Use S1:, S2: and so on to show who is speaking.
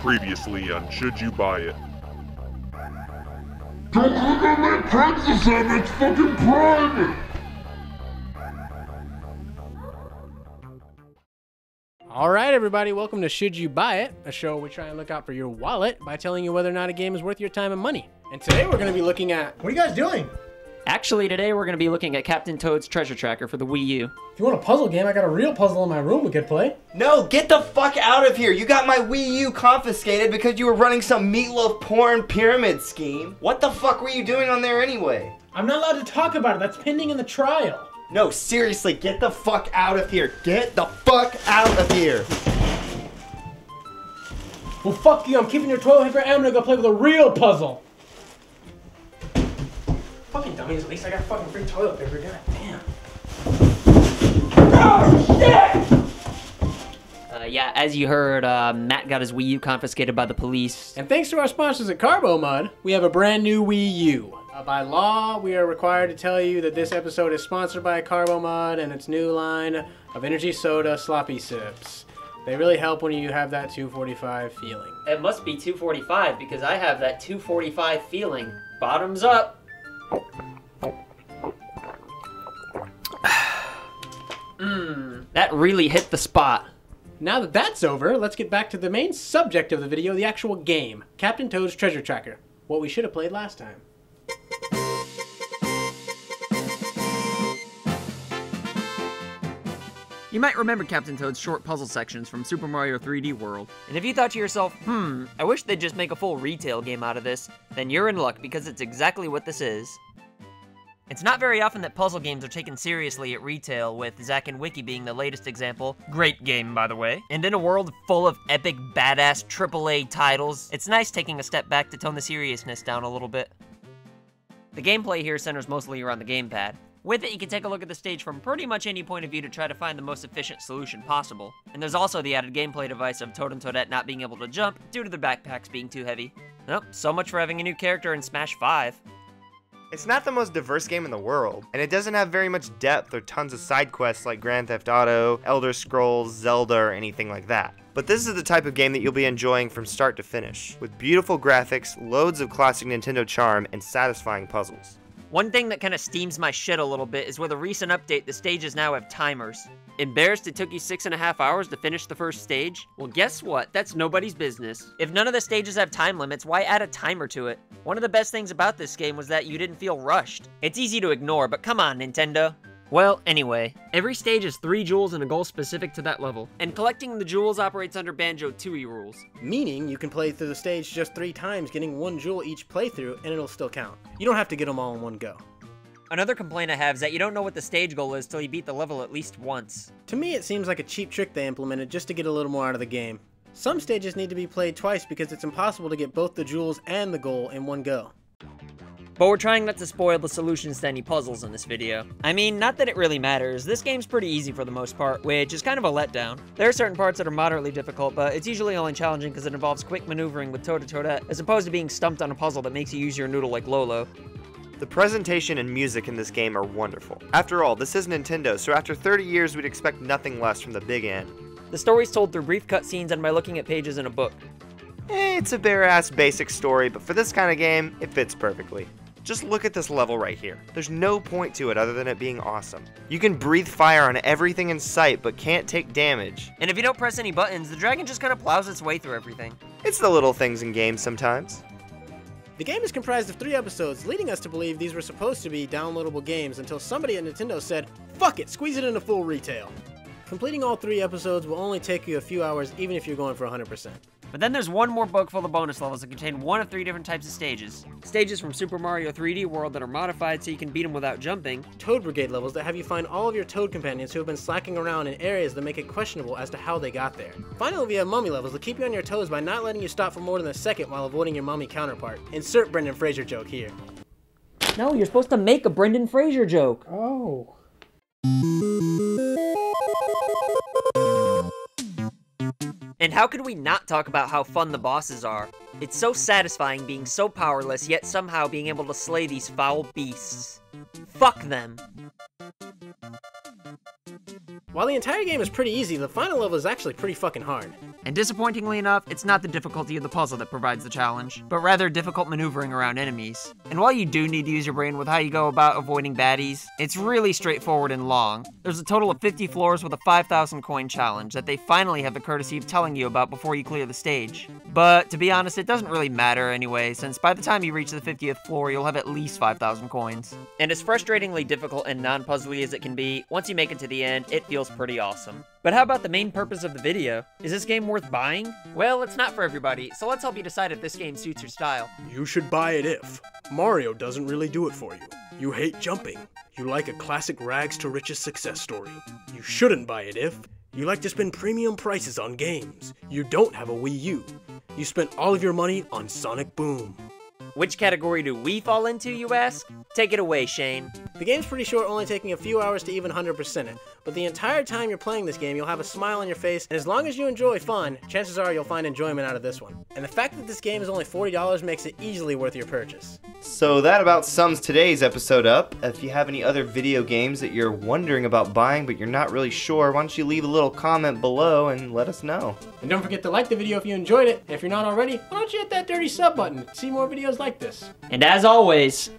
S1: Previously on Should You Buy It?
S2: Don't click on that princess and it's fucking private!
S3: Alright everybody, welcome to Should You Buy It, a show where we try and look out for your wallet by telling you whether or not a game is worth your time and money. And today we're going to be looking at... What are you guys doing?
S4: Actually, today we're going to be looking at Captain Toad's Treasure Tracker for the Wii U.
S3: If you want a puzzle game, I got a real puzzle in my room we could play.
S5: No, get the fuck out of here! You got my Wii U confiscated because you were running some meatloaf porn pyramid scheme. What the fuck were you doing on there anyway?
S3: I'm not allowed to talk about it, that's pending in the trial.
S5: No, seriously, get the fuck out of here! Get the fuck out of here!
S3: Well fuck you, I'm keeping your toilet paper and I'm gonna go play with a real puzzle. Fucking dummies, at least I got fucking free toilet paper, god damn. Oh shit!
S4: Yeah, as you heard, Matt got his Wii U confiscated by the police.
S3: And thanks to our sponsors at Carbo Mud, we have a brand new Wii U. By law, we are required to tell you that this episode is sponsored by Carbo Mud and its new line of energy soda sloppy sips. They really help when you have that 245 feeling.
S4: It must be 245 because I have that 245 feeling. Bottoms up. That really hit the spot.
S3: Now that that's over, let's get back to the main subject of the video, the actual game, Captain Toad's Treasure Tracker. What we should have played last time.
S4: You might remember Captain Toad's short puzzle sections from Super Mario 3D World. And if you thought to yourself, I wish they'd just make a full retail game out of this, then you're in luck because it's exactly what this is. It's not very often that puzzle games are taken seriously at retail, with Zack and Wiki being the latest example. Great game, by the way. And in a world full of epic, badass AAA titles, it's nice taking a step back to tone the seriousness down a little bit. The gameplay here centers mostly around the gamepad. With it, you can take a look at the stage from pretty much any point of view to try to find the most efficient solution possible. And there's also the added gameplay device of Toad and Toadette not being able to jump due to their backpacks being too heavy. Nope, so much for having a new character in Smash 5.
S5: It's not the most diverse game in the world, and it doesn't have very much depth or tons of side quests like Grand Theft Auto, Elder Scrolls, Zelda, or anything like that. But this is the type of game that you'll be enjoying from start to finish, with beautiful graphics, loads of classic Nintendo charm, and satisfying puzzles.
S4: One thing that kinda steams my shit a little bit is with a recent update, the stages now have timers. Embarrassed it took you 6.5 hours to finish the first stage? Well, guess what? That's nobody's business. If none of the stages have time limits, why add a timer to it? One of the best things about this game was that you didn't feel rushed. It's easy to ignore, but come on, Nintendo. Well, anyway, every stage is 3 jewels and a goal specific to that level. And collecting the jewels operates under Banjo-Tooie rules.
S3: Meaning you can play through the stage just 3 times, getting 1 jewel each playthrough, and it'll still count. You don't have to get them all in one go.
S4: Another complaint I have is that you don't know what the stage goal is till you beat the level at least once.
S3: To me, it seems like a cheap trick they implemented just to get a little more out of the game. Some stages need to be played twice because it's impossible to get both the jewels and the goal in one go.
S4: But we're trying not to spoil the solutions to any puzzles in this video. I mean, not that it really matters, this game's pretty easy for the most part, which is kind of a letdown. There are certain parts that are moderately difficult, but it's usually only challenging because it involves quick maneuvering with Toad and Toadette, as opposed to being stumped on a puzzle that makes you use your noodle like Lolo.
S5: The presentation and music in this game are wonderful. After all, this is Nintendo, so after 30 years we'd expect nothing less from the big end.
S4: The story's told through brief cutscenes and by looking at pages in a book.
S5: It's a bare-ass basic story, but for this kind of game, it fits perfectly. Just look at this level right here. There's no point to it other than it being awesome. You can breathe fire on everything in sight, but can't take damage.
S4: And if you don't press any buttons, the dragon just kind of plows its way through everything.
S5: It's the little things in games sometimes.
S3: The game is comprised of 3 episodes, leading us to believe these were supposed to be downloadable games until somebody at Nintendo said, "Fuck it, squeeze it into full retail." Completing all 3 episodes will only take you a few hours even if you're going for 100%.
S4: But then there's one more book full of bonus levels that contain 1 of 3 different types of stages. Stages from Super Mario 3D World that are modified so you can beat them without jumping.
S3: Toad Brigade levels that have you find all of your Toad companions who have been slacking around in areas that make it questionable as to how they got there. Finally, we have Mummy levels that keep you on your toes by not letting you stop for more than a second while avoiding your mummy counterpart. Insert Brendan Fraser joke here.
S4: No, you're supposed to make a Brendan Fraser joke.
S3: Oh.
S4: And how could we not talk about how fun the bosses are? It's so satisfying being so powerless, yet somehow being able to slay these foul beasts. Fuck them.
S3: While the entire game is pretty easy, the final level is actually pretty fucking hard.
S4: And disappointingly enough, it's not the difficulty of the puzzle that provides the challenge, but rather difficult maneuvering around enemies. And while you do need to use your brain with how you go about avoiding baddies, it's really straightforward and long. There's a total of 50 floors with a 5,000 coin challenge that they finally have the courtesy of telling you about before you clear the stage. But to be honest, it doesn't really matter anyway, since by the time you reach the 50th floor, you'll have at least 5,000 coins. And as frustratingly difficult and non-puzzly as it can be, once you make it to the end, it feels pretty awesome. But how about the main purpose of the video? Is this game worth buying? Well, it's not for everybody, so let's help you decide if this game suits your style.
S3: You should buy it if Mario doesn't really do it for you. You hate jumping. You like a classic rags to riches success story. You shouldn't buy it if you like to spend premium prices on games. You don't have a Wii U. You spent all of your money on Sonic Boom.
S4: Which category do we fall into, you ask? Take it away, Shane.
S3: The game's pretty short, only taking a few hours to even 100% it, but the entire time you're playing this game, you'll have a smile on your face, and as long as you enjoy fun, chances are you'll find enjoyment out of this one. And the fact that this game is only $40 makes it easily worth your purchase.
S5: So that about sums today's episode up. If you have any other video games that you're wondering about buying but you're not really sure, why don't you leave a little comment below and let us know.
S3: And don't forget to like the video if you enjoyed it, and if you're not already, why don't you hit that dirty sub button to see more videos like this.
S4: And as always,